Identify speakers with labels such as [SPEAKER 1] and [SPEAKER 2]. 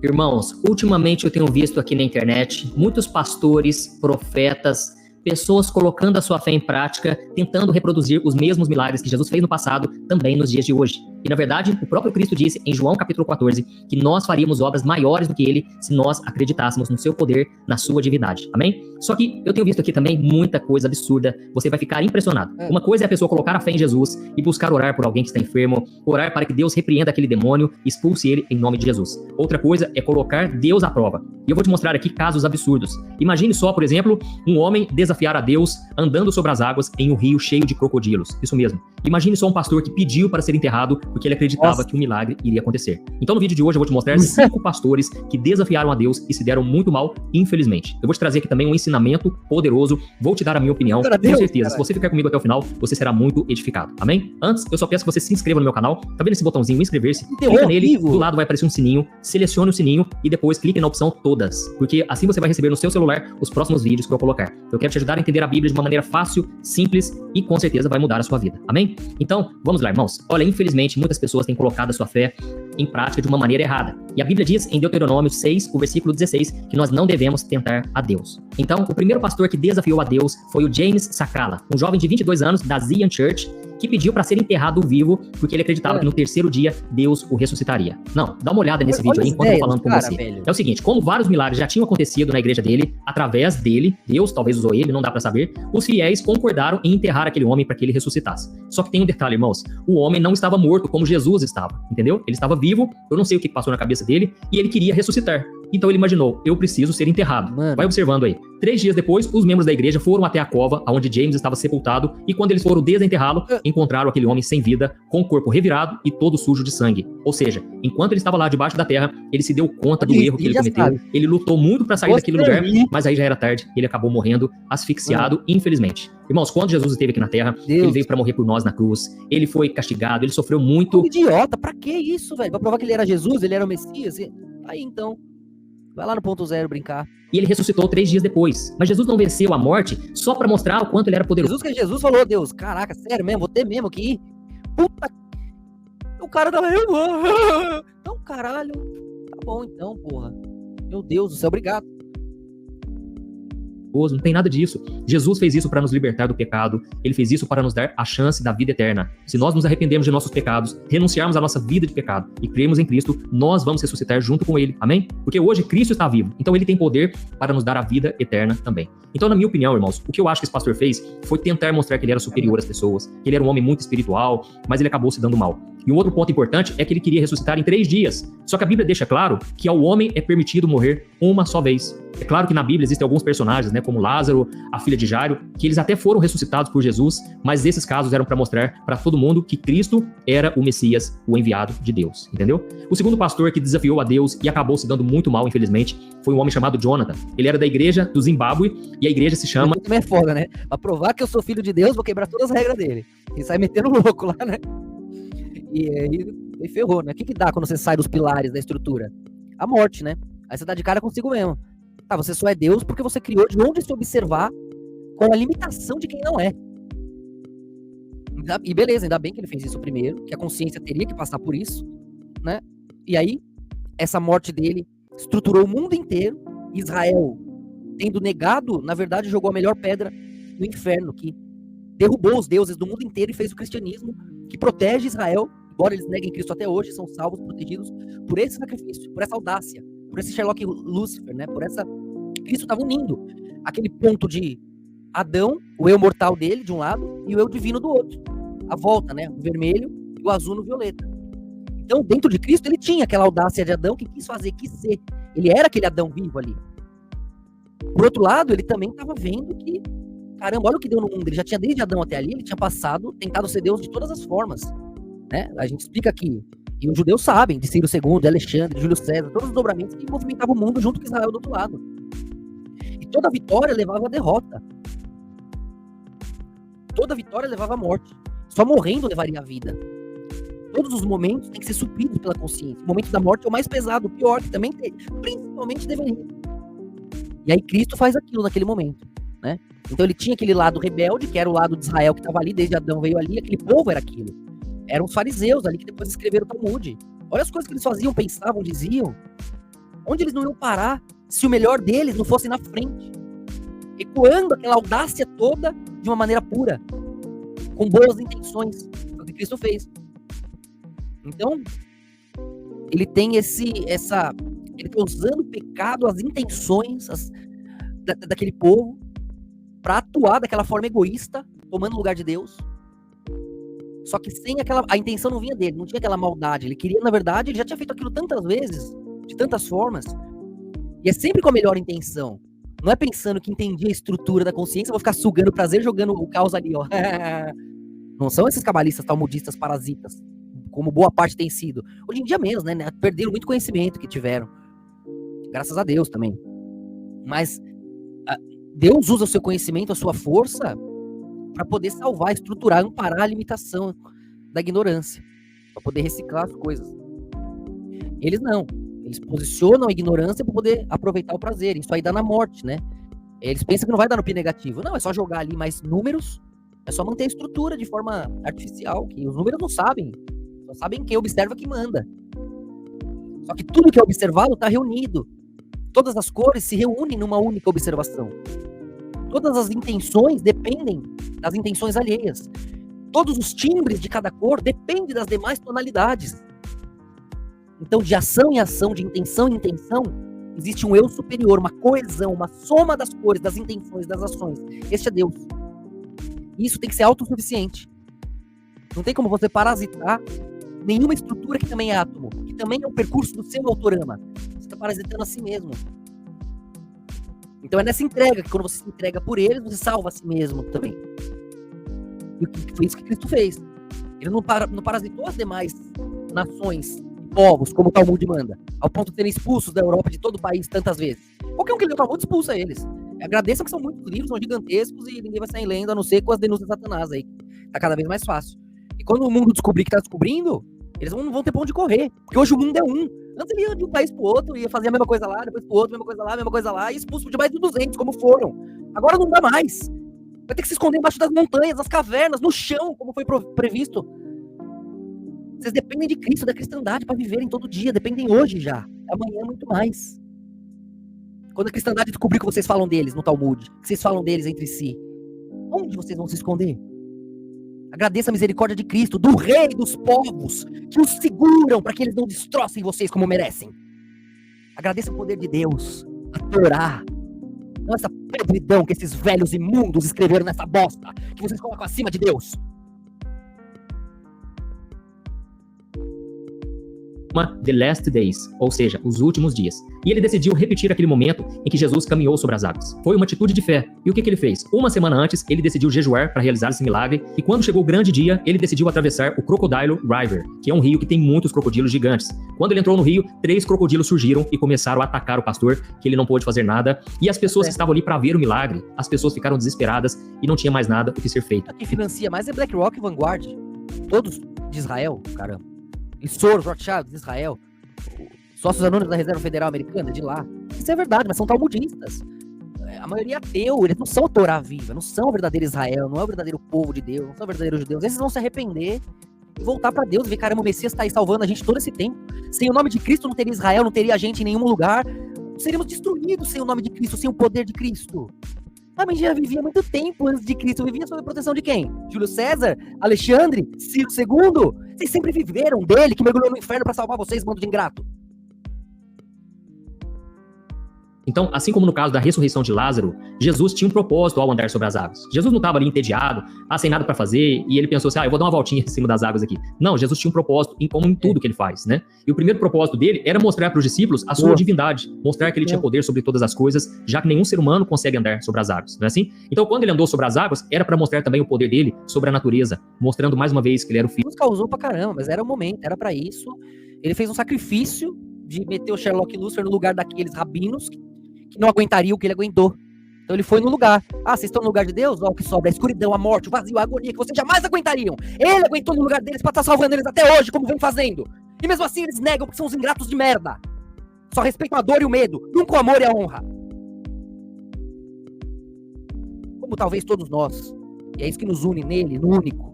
[SPEAKER 1] Irmãos, ultimamente eu tenho visto aqui na internet muitos pastores, profetas, pessoas colocando a sua fé em prática, tentando reproduzir os mesmos milagres que Jesus fez no passado, também nos dias de hoje. E na verdade, o próprio Cristo disse em João capítulo 14, que nós faríamos obras maiores do que ele se nós acreditássemos no seu poder, na sua divindade. Amém? Só que eu tenho visto aqui também muita coisa absurda, você vai ficar impressionado. Uma coisa é a pessoa colocar a fé em Jesus e buscar orar por alguém que está enfermo, orar para que Deus repreenda aquele demônio e expulse ele em nome de Jesus. Outra coisa é colocar Deus à prova. E eu vou te mostrar aqui casos absurdos. Imagine só, por exemplo, um homem desafiar a Deus andando sobre as águas em um rio cheio de crocodilos. Isso mesmo. Imagine só um pastor que pediu para ser enterrado porque ele acreditava que um milagre iria acontecer. Então no vídeo de hoje eu vou te mostrar 5 pastores que desafiaram a Deus e se deram muito mal, infelizmente. Eu vou te trazer aqui também um ensinamento poderoso, vou te dar a minha opinião. Com certeza, se você ficar comigo até o final, você será muito edificado. Amém? Antes, eu só peço que você se inscreva no meu canal. Tá vendo esse botãozinho inscrever-se? Clica nele, do lado vai aparecer um sininho, selecione o sininho e depois clique na opção todas, porque assim você vai receber no seu celular os próximos vídeos que eu colocar. Eu quero te ajudar a entender a Bíblia de uma maneira fácil, simples e com certeza vai mudar a sua vida. Amém? Então, vamos lá, irmãos. Olha, infelizmente, muitas pessoas têm colocado a sua fé em prática de uma maneira errada. E a Bíblia diz em Deuteronômio 6, o versículo 16, que nós não devemos tentar a Deus. Então, o primeiro pastor que desafiou a Deus foi o James Sakala, um jovem de 22 anos da Zion Church, que pediu para ser enterrado vivo porque ele acreditava que no terceiro dia Deus o ressuscitaria. Não, dá uma olhada nesse vídeo aí enquanto eu tô falando com você. Velho. É o seguinte, como vários milagres já tinham acontecido na igreja dele, através dele, Deus talvez usou ele, não dá para saber, os fiéis concordaram em enterrar aquele homem para que ele ressuscitasse. Só que tem um detalhe, irmãos, o homem não estava morto como Jesus estava, entendeu? Ele estava vivo, eu não sei o que passou na cabeça dele, e ele queria ressuscitar. Então ele imaginou, eu preciso ser enterrado. Mano. Vai observando aí. 3 dias depois, os membros da igreja foram até a cova onde James estava sepultado e quando eles foram desenterrá-lo, encontraram aquele homem sem vida, com o corpo revirado e todo sujo de sangue. Ou seja, enquanto ele estava lá debaixo da terra, ele se deu conta do erro que ele cometeu. Ele lutou muito para sair daquele lugar, mas aí já era tarde, ele acabou morrendo asfixiado, infelizmente. Irmãos, quando Jesus esteve aqui na terra, ele veio para morrer por nós na cruz, ele foi castigado, ele sofreu muito.
[SPEAKER 2] Que idiota, pra que isso, velho? Pra provar que ele era Jesus, ele era o Messias? Aí então... Vai lá no ponto zero brincar.
[SPEAKER 1] E ele ressuscitou 3 dias depois. Mas Jesus não venceu a morte só pra mostrar o quanto ele era poderoso.
[SPEAKER 2] Jesus falou, Deus, caraca, sério mesmo, vou ter mesmo que ir. Puta. O cara tava... Então, caralho. Tá bom então, porra. Meu Deus do céu, obrigado.
[SPEAKER 1] Não tem nada disso. Jesus fez isso para nos libertar do pecado. Ele fez isso para nos dar a chance da vida eterna. Se nós nos arrependermos de nossos pecados, renunciarmos à nossa vida de pecado e crermos em Cristo, nós vamos ressuscitar junto com ele. Amém? Porque hoje Cristo está vivo. Então ele tem poder para nos dar a vida eterna também. Então, na minha opinião, irmãos, o que eu acho que esse pastor fez foi tentar mostrar que ele era superior às pessoas, que ele era um homem muito espiritual, mas ele acabou se dando mal. E um outro ponto importante é que ele queria ressuscitar em 3 dias. Só que a Bíblia deixa claro que ao homem é permitido morrer uma só vez. É claro que na Bíblia existem alguns personagens, né, como Lázaro, a filha de Jairo, que eles até foram ressuscitados por Jesus, mas esses casos eram para mostrar para todo mundo que Cristo era o Messias, o enviado de Deus, entendeu? O segundo pastor que desafiou a Deus e acabou se dando muito mal, infelizmente, foi um homem chamado Jonathan. Ele era da igreja do Zimbábue e a igreja se chama...
[SPEAKER 2] Também é foda, né? Pra provar que eu sou filho de Deus, vou quebrar todas as regras dele. E sai metendo louco lá, né? E aí ferrou, né? O que dá quando você sai dos pilares da estrutura? A morte, né? Aí você dá de cara consigo mesmo. Tá, você só é Deus porque você criou de onde se observar com a limitação de quem não é. E beleza, ainda bem que ele fez isso primeiro, que a consciência teria que passar por isso, né? E aí, essa morte dele estruturou o mundo inteiro. Israel, tendo negado, na verdade, jogou a melhor pedra no inferno, que derrubou os deuses do mundo inteiro e fez o cristianismo, que protege Israel, embora eles neguem Cristo até hoje, são salvos, protegidos por esse sacrifício, por essa audácia, por esse Sherlock Lucifer, né? Por essa... Cristo estava unindo aquele ponto de Adão, o eu mortal dele, de um lado, e o eu divino do outro. A volta, né? O vermelho e o azul no violeta. Então, dentro de Cristo, ele tinha aquela audácia de Adão que quis fazer, quis ser. Ele era aquele Adão vivo ali. Por outro lado, ele também estava vendo que, caramba, olha o que deu no mundo. Ele já tinha, desde Adão até ali, ele tinha passado, tentado ser Deus de todas as formas. Né? A gente explica aqui. E os judeus sabem, de Ciro II, de Alexandre, de Júlio César, todos os dobramentos que movimentavam o mundo junto com Israel do outro lado. E toda vitória levava a derrota. Toda vitória levava a morte. Só morrendo levaria a vida. Todos os momentos têm que ser supridos pela consciência. O momento da morte é o mais pesado, o pior, que também tem, principalmente deveria. E aí Cristo faz aquilo naquele momento, né? Então ele tinha aquele lado rebelde, que era o lado de Israel que estava ali, desde Adão veio ali, aquele povo era aquilo. Eram os fariseus ali que depois escreveram o Talmud. Olha as coisas que eles faziam, pensavam, diziam. Onde eles não iam parar se o melhor deles não fosse na frente? Ecoando aquela audácia toda de uma maneira pura, com boas intenções. É o que Cristo fez. Então, ele tem ele está usando o pecado, as intenções daquele povo, para atuar daquela forma egoísta, tomando o lugar de Deus. Só que a intenção não vinha dele, não tinha aquela maldade. Ele queria, na verdade, ele já tinha feito aquilo tantas vezes, de tantas formas. E é sempre com a melhor intenção. Não é pensando que entendi a estrutura da consciência, vou ficar sugando prazer, jogando o caos ali, ó. Não são esses cabalistas talmudistas parasitas, como boa parte tem sido. Hoje em dia menos, né? Perderam muito conhecimento que tiveram. Graças a Deus também. Mas Deus usa o seu conhecimento, a sua força, para poder salvar, estruturar, amparar a limitação da ignorância, para poder reciclar as coisas. Eles não. Eles posicionam a ignorância para poder aproveitar o prazer. Isso aí dá na morte, né? Eles pensam que não vai dar no pi negativo. Não, é só jogar ali mais números, é só manter a estrutura de forma artificial, que os números não sabem. Só sabem quem observa que manda. Só que tudo que é observado está reunido. Todas as cores se reúnem numa única observação. Todas as intenções dependem das intenções alheias. Todos os timbres de cada cor dependem das demais tonalidades. Então, de ação em ação, de intenção em intenção, existe um eu superior, uma coesão, uma soma das cores, das intenções, das ações. Este é Deus. E isso tem que ser autossuficiente. Não tem como você parasitar nenhuma estrutura que também é átomo, que também é o percurso do seu autorama. Você está parasitando a si mesmo. Então é nessa entrega, que quando você se entrega por eles, você salva a si mesmo também. E foi isso que Cristo fez. Ele não parasitou as demais nações, povos, como o Talmud manda, ao ponto de serem expulsos da Europa, de todo o país, tantas vezes. Qualquer um que lê o Talmud expulsa eles. Agradeçam que são muitos livros, são gigantescos e ninguém vai sair lendo, a não ser com as denúncias de Satanás aí. Tá cada vez mais fácil. E quando o mundo descobrir que tá descobrindo, eles não vão ter pra onde correr. Porque hoje o mundo é um. Antes ele ia de um país pro outro, ia fazer a mesma coisa lá, depois pro outro, mesma coisa lá, e expulso de mais de 200, como foram. Agora não dá mais. Vai ter que se esconder embaixo das montanhas, das cavernas, no chão, como foi previsto. Vocês dependem de Cristo, da cristandade, para viverem todo dia. Dependem hoje já. Amanhã muito mais. Quando a cristandade descobrir que vocês falam deles no Talmud, que vocês falam deles entre si, onde vocês vão se esconder? Agradeça a misericórdia de Cristo, do Rei dos povos, que os seguram para que eles não destrocem vocês como merecem. Agradeça o poder de Deus, a Torá. Não essa podridão que esses velhos imundos escreveram nessa bosta, que vocês colocam acima de Deus.
[SPEAKER 1] The Last Days, ou seja, os últimos dias. E ele decidiu repetir aquele momento em que Jesus caminhou sobre as águas. Foi uma atitude de fé. E o que ele fez? Uma semana antes, ele decidiu jejuar para realizar esse milagre, e quando chegou o grande dia, ele decidiu atravessar o Crocodile River, que é um rio que tem muitos crocodilos gigantes. Quando ele entrou no rio, 3 crocodilos surgiram e começaram a atacar o pastor, que ele não pôde fazer nada, e as pessoas que estavam ali para ver o milagre, as pessoas ficaram desesperadas e não tinha mais nada o que ser feito.
[SPEAKER 2] Quem financia mais é BlackRock e Vanguard. Todos de Israel, caramba. E Soros, Rothschild, de Israel, sócios anônimos da Reserva Federal Americana, de lá. Isso é verdade, mas são talmudistas. A maioria é ateu, eles não são a Torá viva, não são o verdadeiro Israel, não é o verdadeiro povo de Deus, não são verdadeiros judeus. Esses vão se arrepender e voltar pra Deus e ver, caramba, o Messias tá aí salvando a gente todo esse tempo. Sem o nome de Cristo não teria Israel, não teria a gente em nenhum lugar. Seríamos destruídos sem o nome de Cristo, sem o poder de Cristo. A gente já vivia muito tempo antes de Cristo. Vivia sob a proteção de quem? Júlio César? Alexandre? Ciro II? Vocês sempre viveram dele, que mergulhou no inferno para salvar vocês, bando de ingrato.
[SPEAKER 1] Então, assim como no caso da ressurreição de Lázaro, Jesus tinha um propósito ao andar sobre as águas. Jesus não estava ali entediado, sem nada para fazer, e ele pensou assim, eu vou dar uma voltinha em cima das águas aqui. Não, Jesus tinha um propósito, como em tudo que ele faz, né? E o primeiro propósito dele era mostrar para os discípulos a sua divindade, mostrar que ele tinha poder sobre todas as coisas, já que nenhum ser humano consegue andar sobre as águas, não é assim? Então, quando ele andou sobre as águas, era para mostrar também o poder dele sobre a natureza, mostrando mais uma vez que ele era o filho.
[SPEAKER 2] Nos causou pra caramba, mas era o momento, era para isso. Ele fez um sacrifício de meter o Sherlock Lucifer no lugar daqueles rabinos que não aguentariam o que ele aguentou. Então ele foi no lugar. Vocês estão no lugar de Deus? O que sobra, a escuridão, a morte, o vazio, a agonia, que vocês jamais aguentariam. Ele aguentou no lugar deles pra estar salvando eles até hoje, como vem fazendo. E mesmo assim eles negam porque são os ingratos de merda. Só respeitam a dor e o medo, nunca o amor e a honra. Como talvez todos nós. E é isso que nos une nele, no único.